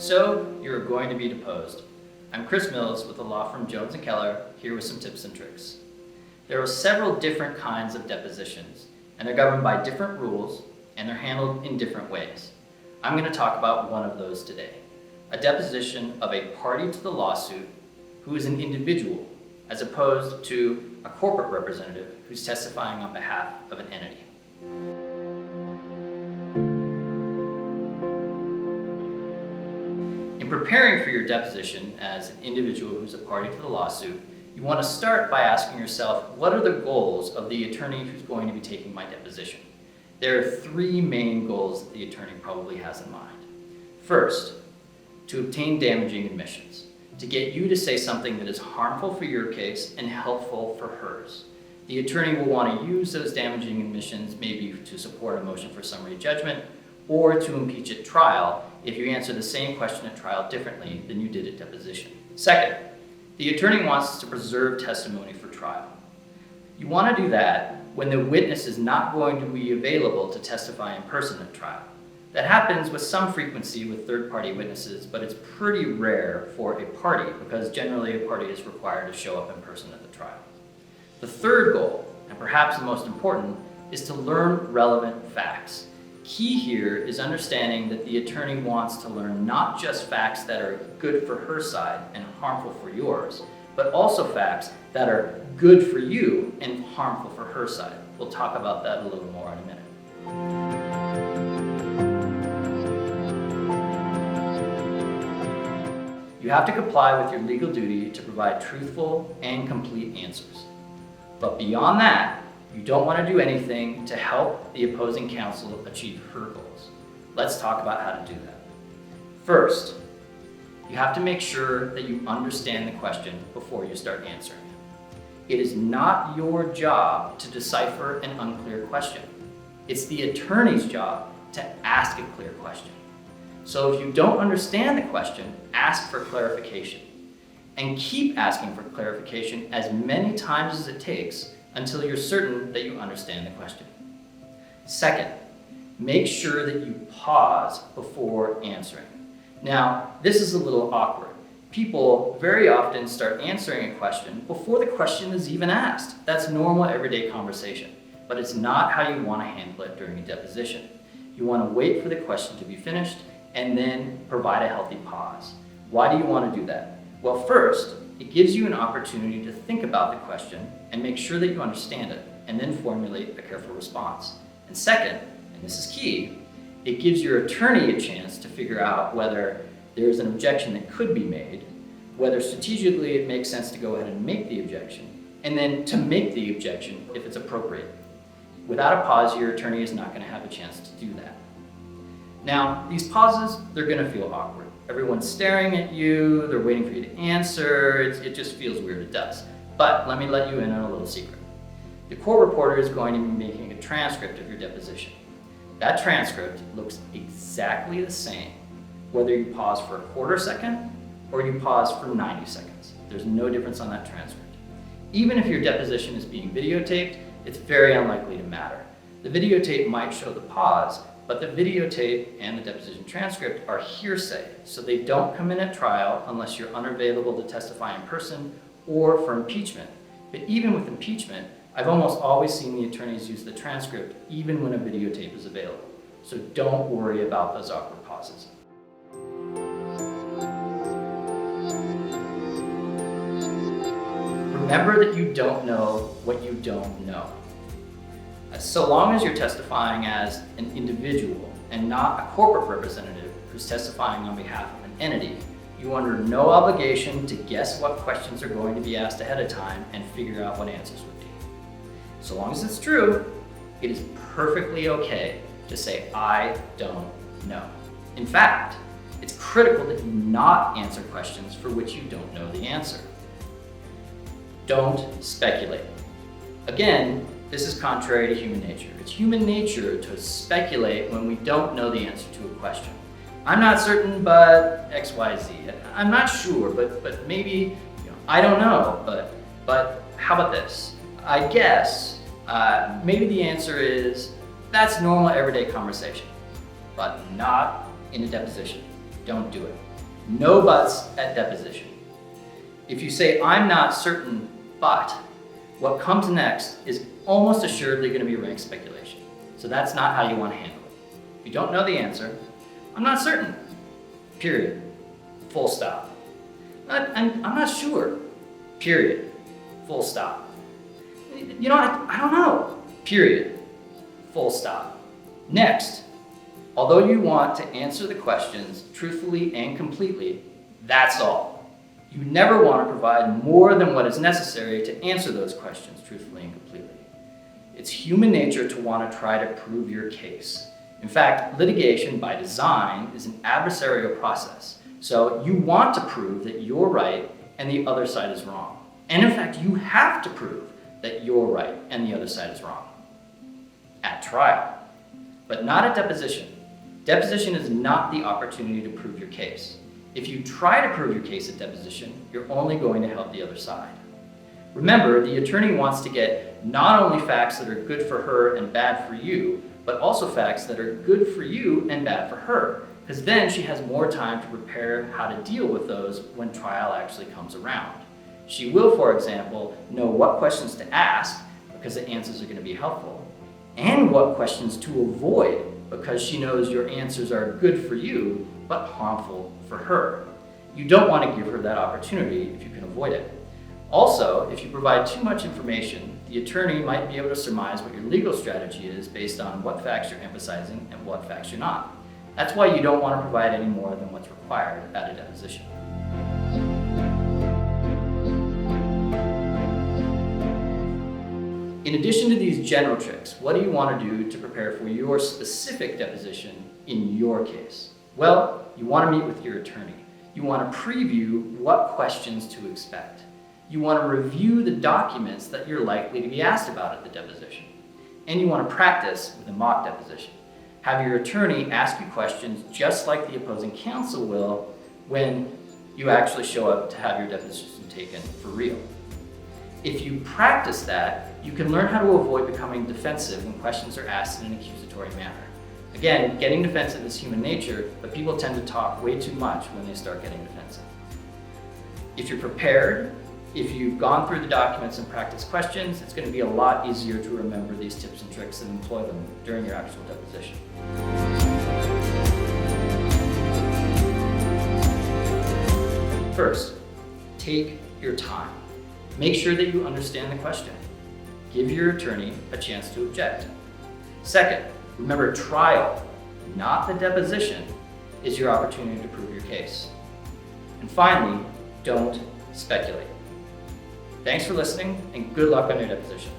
So you're going to be deposed. I'm Chris Mills with the law firm Jones & Keller, here with some tips and tricks. There are several different kinds of depositions, and they're governed by different rules, and they're handled in different ways. I'm going to talk about one of those today. A deposition of a party to the lawsuit who is an individual, as opposed to a corporate representative who's testifying on behalf of an entity. In preparing for your deposition as an individual who's a party to the lawsuit, you want to start by asking yourself, what are the goals of the attorney who's going to be taking my deposition? There are three main goals that the attorney probably has in mind. First, to obtain damaging admissions, to get you to say something that is harmful for your case and helpful for hers. The attorney will want to use those damaging admissions maybe to support a motion for summary judgment or to impeach at trial if you answer the same question at trial differently than you did at deposition. Second, the attorney wants to preserve testimony for trial. You want to do that when the witness is not going to be available to testify in person at trial. That happens with some frequency with third-party witnesses, but it's pretty rare for a party because generally a party is required to show up in person at the trial. The third goal, and perhaps the most important, is to learn relevant facts. Key here is understanding that the attorney wants to learn not just facts that are good for her side and harmful for yours, but also facts that are good for you and harmful for her side. We'll talk about that a little more in a minute. You have to comply with your legal duty to provide truthful and complete answers. But beyond that, you don't want to do anything to help the opposing counsel achieve her goals. Let's talk about how to do that. First, you have to make sure that you understand the question before you start answering it. It is not your job to decipher an unclear question. It's the attorney's job to ask a clear question. So if you don't understand the question, ask for clarification. And keep asking for clarification as many times as it takes until you're certain that you understand the question. Second, make sure that you pause before answering. Now, this is a little awkward. People very often start answering a question before the question is even asked. That's normal everyday conversation, but it's not how you want to handle it during a deposition. You want to wait for the question to be finished and then provide a healthy pause. Why do you want to do that? Well, first, it gives you an opportunity to think about the question and make sure that you understand it, and then formulate a careful response. And second, and this is key, it gives your attorney a chance to figure out whether there's an objection that could be made, whether strategically it makes sense to go ahead and make the objection, and then to make the objection if it's appropriate. Without a pause, your attorney is not going to have a chance to do that. Now, these pauses, they're going to feel awkward. Everyone's staring at you, they're waiting for you to answer, it just feels weird, it does. But let me let you in on a little secret. The court reporter is going to be making a transcript of your deposition. That transcript looks exactly the same, whether you pause for a quarter second or you pause for 90 seconds. There's no difference on that transcript. Even if your deposition is being videotaped, it's very unlikely to matter. The videotape might show the pause, but the videotape and the deposition transcript are hearsay, so they don't come in at trial unless you're unavailable to testify in person or for impeachment. But even with impeachment, I've almost always seen the attorneys use the transcript even when a videotape is available. So don't worry about those awkward pauses. Remember that you don't know what you don't know. So long as you're testifying as an individual and not a corporate representative who's testifying on behalf of an entity, you're under no obligation to guess what questions are going to be asked ahead of time and figure out what answers would be. So long as it's true, it is perfectly okay to say, I don't know. In fact, it's critical that you not answer questions for which you don't know the answer. Don't speculate. Again, this is contrary to human nature. It's human nature to speculate when we don't know the answer to a question. I'm not certain, but X, Y, Z. I'm not sure, but maybe, I don't know, but how about this? I guess, maybe the answer is, that's normal everyday conversation, but not in a deposition. Don't do it. No buts at deposition. If you say, I'm not certain, but, what comes next is almost assuredly going to be rank speculation. So that's not how you want to handle it. If you don't know the answer, I'm not certain, period, full stop. I'm not sure, period, full stop. You know, I don't know, period, full stop. Next, although you want to answer the questions truthfully and completely, that's all. You never want to provide more than what is necessary to answer those questions truthfully and completely. It's human nature to want to try to prove your case. In fact, litigation by design is an adversarial process. So you want to prove that you're right and the other side is wrong. And in fact, you have to prove that you're right and the other side is wrong at trial, but not at deposition. Deposition is not the opportunity to prove your case. If you try to prove your case at deposition, you're only going to help the other side. Remember, the attorney wants to get not only facts that are good for her and bad for you, but also facts that are good for you and bad for her, because then she has more time to prepare how to deal with those when trial actually comes around. She will, for example, know what questions to ask because the answers are going to be helpful, and what questions to avoid because she knows your answers are good for you but harmful for her. You don't want to give her that opportunity if you can avoid it. Also, if you provide too much information, the attorney might be able to surmise what your legal strategy is based on what facts you're emphasizing and what facts you're not. That's why you don't want to provide any more than what's required at a deposition. In addition to these general tricks, what do you want to do to prepare for your specific deposition in your case? Well, you want to meet with your attorney. You want to preview what questions to expect. You want to review the documents that you're likely to be asked about at the deposition. And you want to practice with a mock deposition. Have your attorney ask you questions just like the opposing counsel will when you actually show up to have your deposition taken for real. If you practice that, you can learn how to avoid becoming defensive when questions are asked in an accusatory manner. Again, getting defensive is human nature, but people tend to talk way too much when they start getting defensive. If you're prepared, if you've gone through the documents and practiced questions, it's going to be a lot easier to remember these tips and tricks and employ them during your actual deposition. First, take your time. Make sure that you understand the question. Give your attorney a chance to object. Second, remember trial, not the deposition, is your opportunity to prove your case. And finally, don't speculate. Thanks for listening and good luck on your deposition.